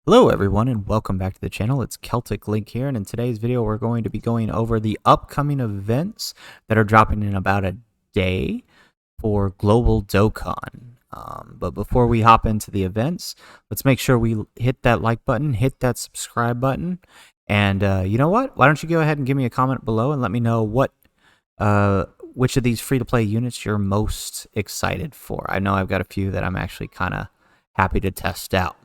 Hello everyone and welcome back to the channel. It's Celtic Link here, and in today's video we're going to be going over the upcoming events that are dropping in about a day for Global Dokkan. But before we hop into the events, let's make sure we hit that like button, hit that subscribe button, and you know what? Why don't you go ahead and give me a comment below and let me know which of these free-to-play units you're most excited for. I know I've got a few that I'm actually kind of happy to test out.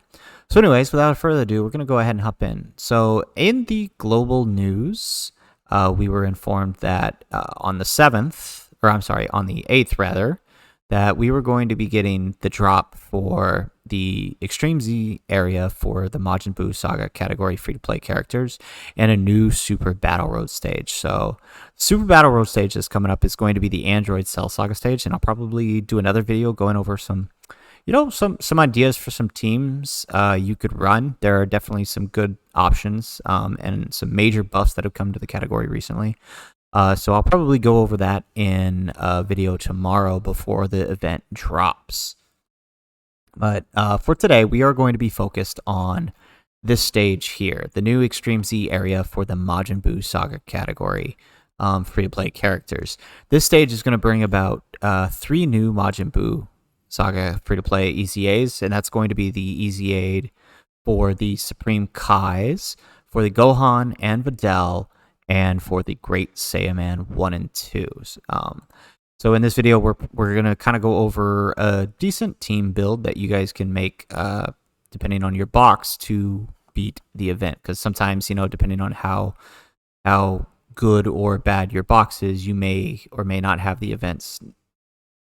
So anyways, without further ado, we're going to go ahead and hop in. So in the global news, we were informed that on the 8th rather, that we were going to be getting the drop for the Extreme Z area for the Majin Buu Saga category free-to-play characters and a new Super Battle Road stage. So Super Battle Road stage that's coming up is going to be the Android Cell Saga stage, and I'll probably do another video going over some ideas for some teams you could run. There are definitely some good options and some major buffs that have come to the category recently. So I'll probably go over that in a video tomorrow before the event drops. But for today, we are going to be focused on this stage here, the new Extreme Z area for the Majin Buu Saga category free-to-play characters. This stage is going to bring about 3 new Majin Buu Saga free-to-play EZAs, and that's going to be the EZA for the Supreme Kais, for the Gohan and Videl, and for the Great Saiyaman 1 and 2s. So in this video, we're going to kind of go over a decent team build that you guys can make depending on your box to beat the event, because sometimes, depending on how good or bad your box is, you may or may not have the events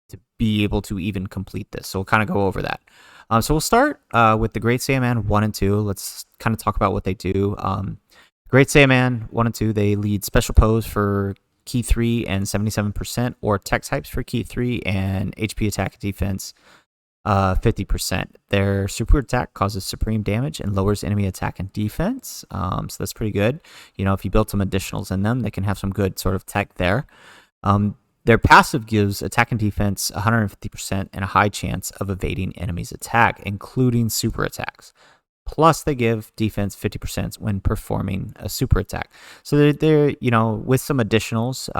to be able to even complete this. So we'll kind of go over that. So we'll start with the Great Saiyaman 1 and 2. Let's kind of talk about what they do. Great Saiyaman 1 and 2, they lead Special Pose for Key 3 and 77%, or Tech Types for Key 3 and HP Attack and Defense 50%. Their Super Attack causes supreme damage and lowers enemy attack and defense. So that's pretty good. If you build some additionals in them, they can have some good sort of tech there. Their passive gives attack and defense 150% and a high chance of evading enemies' attack, including super attacks. Plus, they give defense 50% when performing a super attack. So they're with some additionals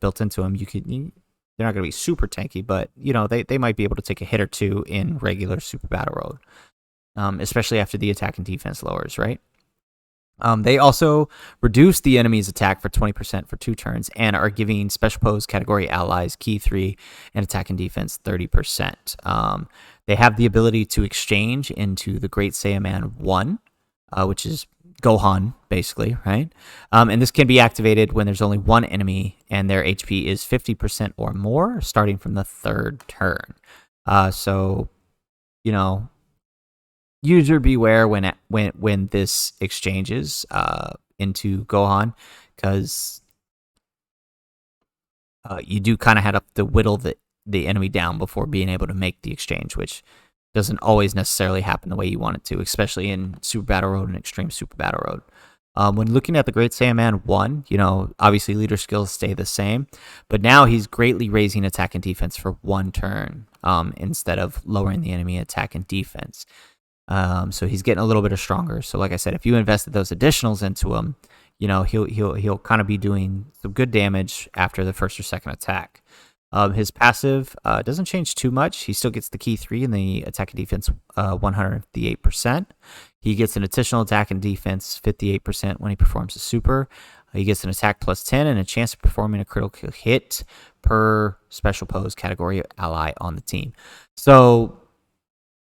built into them, they're not going to be super tanky, but they might be able to take a hit or two in regular Super Battle Road, especially after the attack and defense lowers, right? They also reduce the enemy's attack for 20% for 2 turns and are giving Special Pose category allies Key 3 and attack and defense 30%. They have the ability to exchange into the Great Saiyaman 1, which is Gohan, basically, right? And this can be activated when there's only one enemy and their HP is 50% or more, starting from the 3rd turn. So, user beware when this exchanges into Gohan, because you do kind of have to whittle the enemy down before being able to make the exchange, which doesn't always necessarily happen the way you want it to, especially in Super Battle Road and Extreme Super Battle Road. When looking at the Great Saiyaman 1, obviously leader skills stay the same, but now he's greatly raising attack and defense for 1 turn instead of lowering the enemy attack and defense. So he's getting a little bit stronger. So like I said, if you invested those additionals into him, he'll kind of be doing some good damage after the 1st or 2nd attack. His passive doesn't change too much. He still gets the Key 3 and the attack and defense 158%. He gets an additional attack and defense 58% when he performs a super. He gets an attack plus 10 and a chance of performing a critical hit per Special Pose category ally on the team. So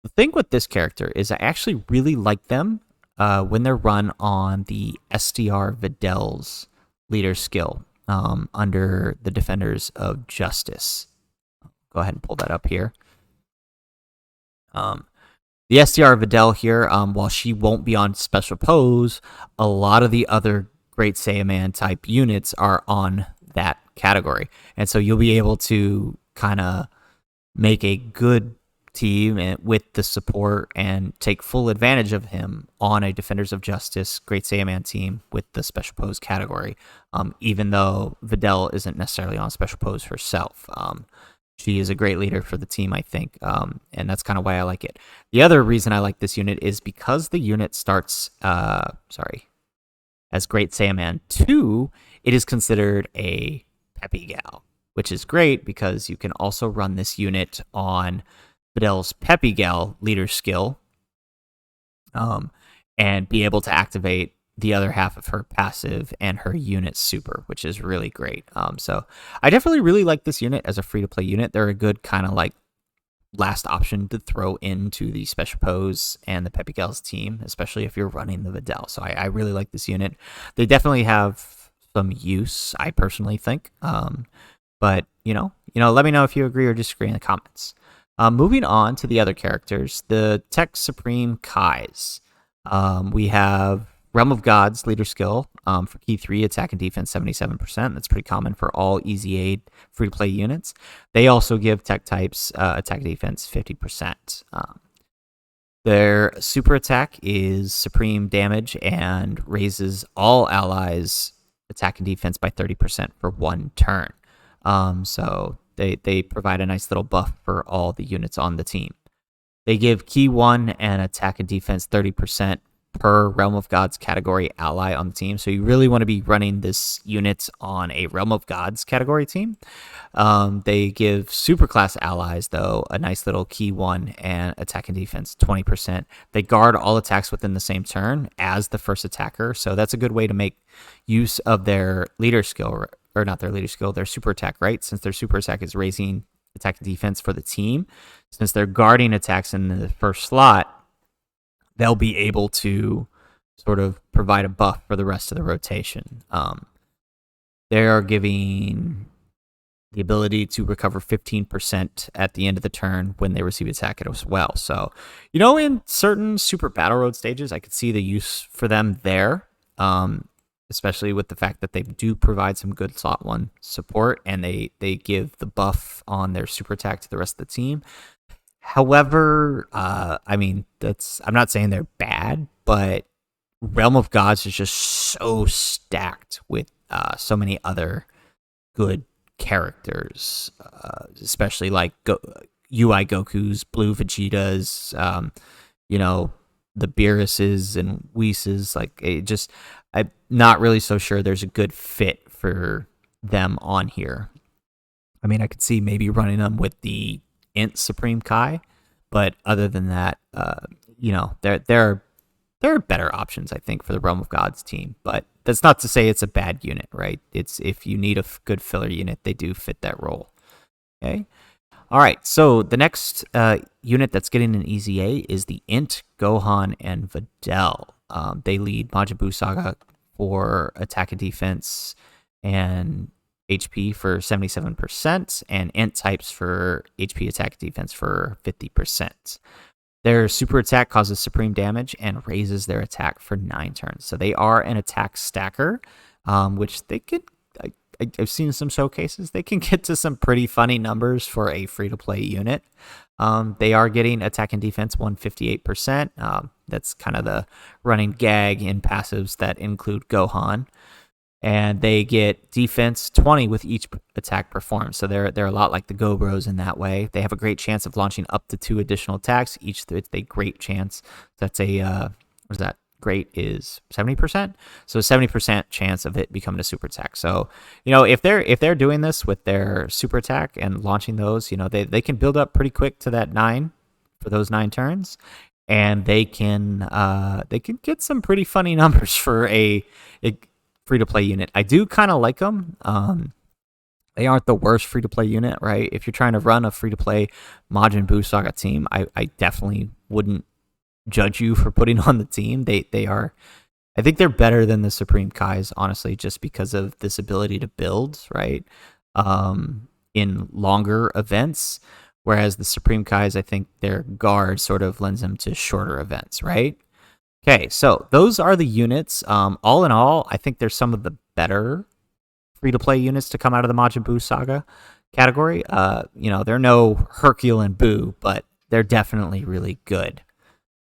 the thing with this character is I actually really like them when they're run on the SDR Videl's leader skill under the Defenders of Justice. Go ahead and pull that up here. The SDR Videl here, while she won't be on Special Pose, a lot of the other Great Saiyaman type units are on that category. And so you'll be able to kind of make a good team and with the support and take full advantage of him on a Defenders of Justice Great Saiyaman team with the Special Pose category, even though Videl isn't necessarily on Special Pose herself. She is a great leader for the team, I think, and that's kind of why I like it. The other reason I like this unit is because the unit starts, as Great Sandman 2, it is considered a Peppy Gal, which is great because you can also run this unit on Fidel's Peppy Gal leader skill, and be able to activate the other half of her passive and her unit super, which is really great. So I definitely really like this unit as a free-to-play unit. They're a good kind of like last option to throw into the Special Pose and the Peppy Gals team, especially if you're running the Videl. So I really like this unit. They definitely have some use, I personally think. But let me know if you agree or disagree in the comments. Moving on to the other characters, the Tech Supreme Kais. We have Realm of Gods leader skill for key 3, attack and defense 77%. That's pretty common for all EZA free to play units. They also give tech types attack and defense 50%. Their super attack is supreme damage and raises all allies' attack and defense by 30% for 1 turn. So they provide a nice little buff for all the units on the team. They give key 1 and attack and defense 30% per Realm of Gods category ally on the team. So you really want to be running this unit on a Realm of Gods category team. They give superclass allies, though, a nice little key 1 and attack and defense 20%. They guard all attacks within the same turn as the first attacker. So that's a good way to make use of their leader skill, or not their leader skill, their super attack, right? Since their super attack is raising attack and defense for the team, since they're guarding attacks in the first slot, they'll be able to sort of provide a buff for the rest of the rotation. They are giving the ability to recover 15% at the end of the turn when they receive attack as well. So, in certain super battle road stages, I could see the use for them there, especially with the fact that they do provide some good slot 1 support, and they give the buff on their super attack to the rest of the team. However, I'm not saying they're bad, but Realm of Gods is just so stacked with so many other good characters, especially like UI Goku's, Blue Vegetas, the Beeruses and Whis. I'm not really so sure there's a good fit for them on here. I mean, I could see maybe running them with the Int Supreme Kai, but other than that, there are better options, I think, for the Realm of Gods team. But that's not to say it's a bad unit, right? It's if you need a good filler unit, they do fit that role. Okay. All right. So the next unit that's getting an EZA is the Int Gohan and Videl. They lead Majin Buu Saga for attack and defense and HP for 77%, and Int types for HP, attack, defense for 50%. Their super attack causes supreme damage and raises their attack for 9 turns. So they are an attack stacker, which they could. I've seen some showcases. They can get to some pretty funny numbers for a free-to-play unit. They are getting attack and defense 158%. That's kind of the running gag in passives that include Gohan. And they get defense 20 with each attack performed. So they're a lot like the Go Bros in that way. They have a great chance of launching up to 2 additional attacks. Each it's a great chance. That's what is that? Great is 70%. So 70% chance of it becoming a super attack. So, if they're doing this with their super attack and launching those, they can build up pretty quick to that 9 for those 9 turns. And they can get some pretty funny numbers for a free-to-play unit. I do kind of like them. They aren't the worst free-to-play unit, right? If you're trying to run a free-to-play Majin Buu Saga team, I definitely wouldn't judge you for putting on the team. They are, I think they're better than the Supreme Kais, honestly, just because of this ability to build, right? In longer events, whereas the Supreme Kais, I think their guard sort of lends them to shorter events, right? Okay, so those are the units. All in all, I think there's some of the better free-to-play units to come out of the Majin Buu Saga category. They're no Hercule and Buu, but they're definitely really good.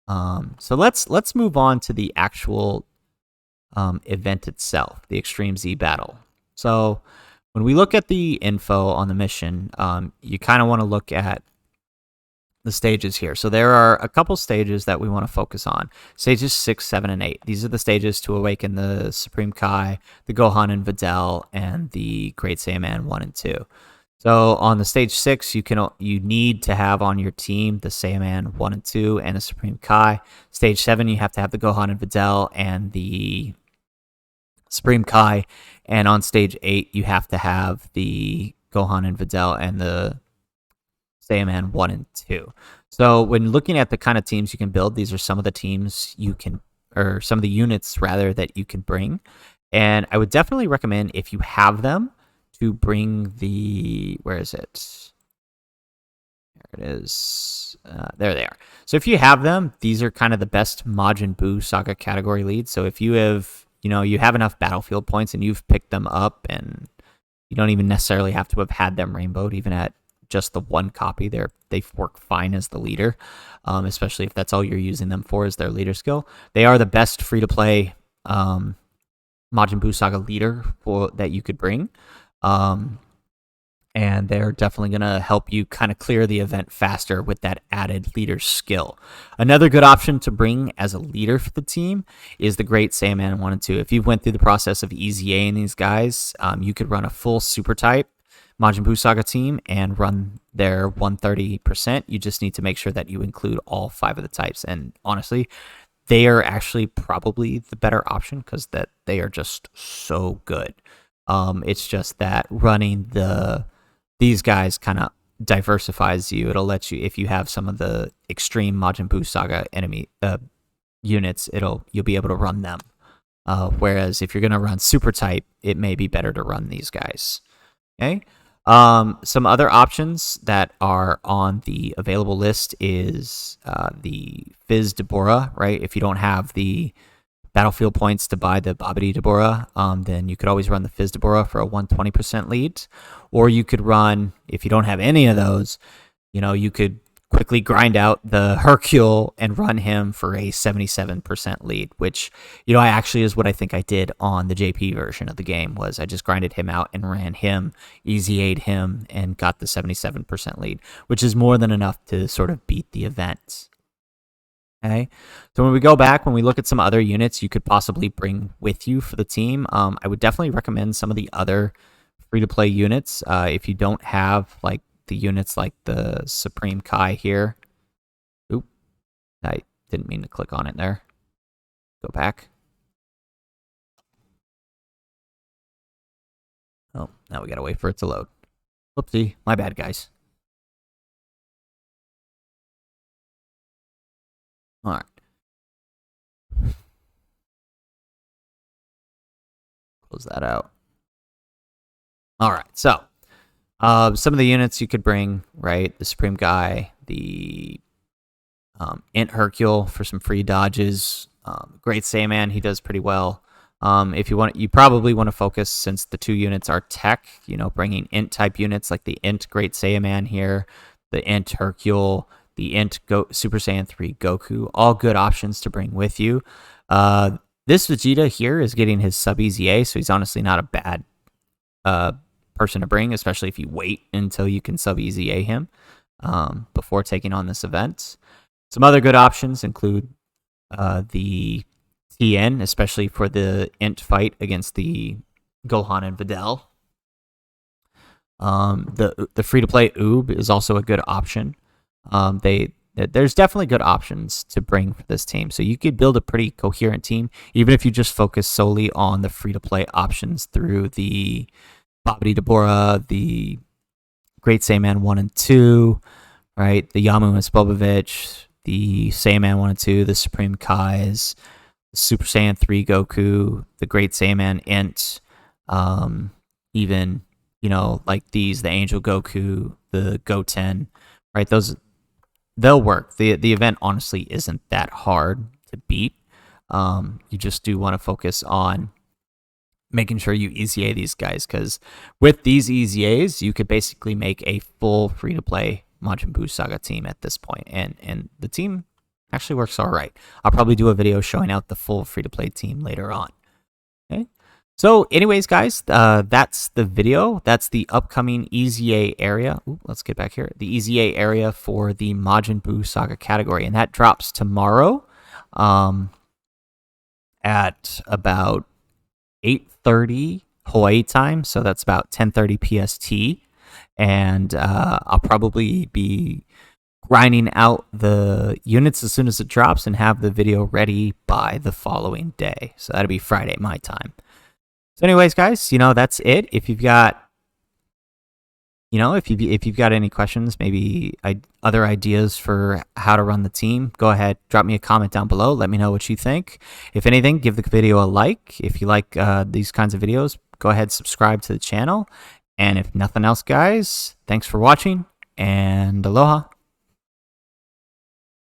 So let's move on to the actual event itself, the Extreme Z Battle. So when we look at the info on the mission, you kind of want to look at the stages here. So there are a couple stages that we want to focus on. Stages 6, 7, and 8. These are the stages to awaken the Supreme Kai, the Gohan and Videl, and the Great Saiyaman 1 and 2. So on the stage 6, you need to have on your team the Saiyaman 1 and 2 and the Supreme Kai. Stage 7, you have to have the Gohan and Videl and the Supreme Kai. And on stage 8, you have to have the Gohan and Videl and the Saiyaman 1 and 2. So when looking at the kind of teams you can build, these are some of the teams you can, or some of the units rather, that you can bring. And I would definitely recommend, if you have them, to bring the, where is it? There it is. There they are. So if you have them, these are kind of the best Majin Buu Saga category leads. So if you have, you have enough battlefield points and you've picked them up, and you don't even necessarily have to have had them rainbowed, even at just the one copy, they work fine as the leader, especially if that's all you're using them for, is their leader skill. They are the best free-to-play Majin Buu Saga leader that you could bring. And they're definitely going to help you kind of clear the event faster with that added leader skill. Another good option to bring as a leader for the team is the Great Saiyaman 1 and 2. If you've went through the process of EZA and these guys, you could run a full super type Majin Buu Saga team and run their 130%. You just need to make sure that you include all 5 of the types. And honestly, they are actually probably the better option because that they are just so good. It's just that running these guys kind of diversifies you. It'll let you, if you have some of the extreme Majin Buu Saga enemy units, you'll be able to run them. Whereas if you're going to run super type, it may be better to run these guys. Okay. Some other options that are on the available list is the Fizz Deborah, right? If you don't have the battlefield points to buy the Babidi Deborah, then you could always run the Fizz Deborah for a 120% lead. Or you could run, if you don't have any of those, you could quickly grind out the Hercule and run him for a 77% lead, which, I actually is what I think I did on the JP version of the game. Was I just grinded him out and ran him, EZA'd him, and got the 77% lead, which is more than enough to sort of beat the event. Okay, so when we look at some other units you could possibly bring with you for the team, I would definitely recommend some of the other free-to-play units. If you don't have like the units like the Supreme Kai here. Oop, I didn't mean to click on it there. Go back. Oh, now we gotta wait for it to load. Whoopsie, my bad, guys. All right. Close that out. All right, so some of the units you could bring, right? The Supreme Guy, the Int Hercule for some free dodges. Great Saiyaman, he does pretty well. If you want, you probably want to focus, since the 2 units are tech, bringing Int type units like the Int Great Saiyaman here, the Int Hercule, the Int Super Saiyan 3 Goku, all good options to bring with you. This Vegeta here is getting his sub EZA, so he's honestly not a bad person to bring, especially if you wait until you can sub EZA him before taking on this event. Some other good options include the TN, especially for the Int fight against the Gohan and Videl. The free-to-play Oob is also a good option. There's definitely good options to bring for this team. So you could build a pretty coherent team, even if you just focus solely on the free-to-play options through the Babidi Deborah, the Great Saiyaman 1 and 2, right? The Yamu and Spobovich, the Saiyaman 1 and 2, the Supreme Kais, the Super Saiyan 3 Goku, the Great Saiyaman Int, even, like these, the Angel Goku, the Goten, right? They'll work. The event honestly isn't that hard to beat. You just do want to focus on making sure you EZA these guys, because with these EZAs, you could basically make a full free-to-play Majin Buu Saga team at this point, and the team actually works all right. I'll probably do a video showing out the full free-to-play team later on. Okay, So anyways, guys, that's the video. That's the upcoming EZA area. Ooh, let's get back here. The EZA area for the Majin Buu Saga category. And that drops tomorrow at about 8:30 Hawaii time. So that's about 10:30 PST. And I'll probably be grinding out the units as soon as it drops and have the video ready by the following day. So that'll be Friday my time. So anyways, guys, that's it. If you've got, if you've got any questions, maybe other ideas for how to run the team, go ahead, drop me a comment down below. Let me know what you think. If anything, give the video a like. If you like these kinds of videos, go ahead, subscribe to the channel. And if nothing else, guys, thanks for watching and aloha.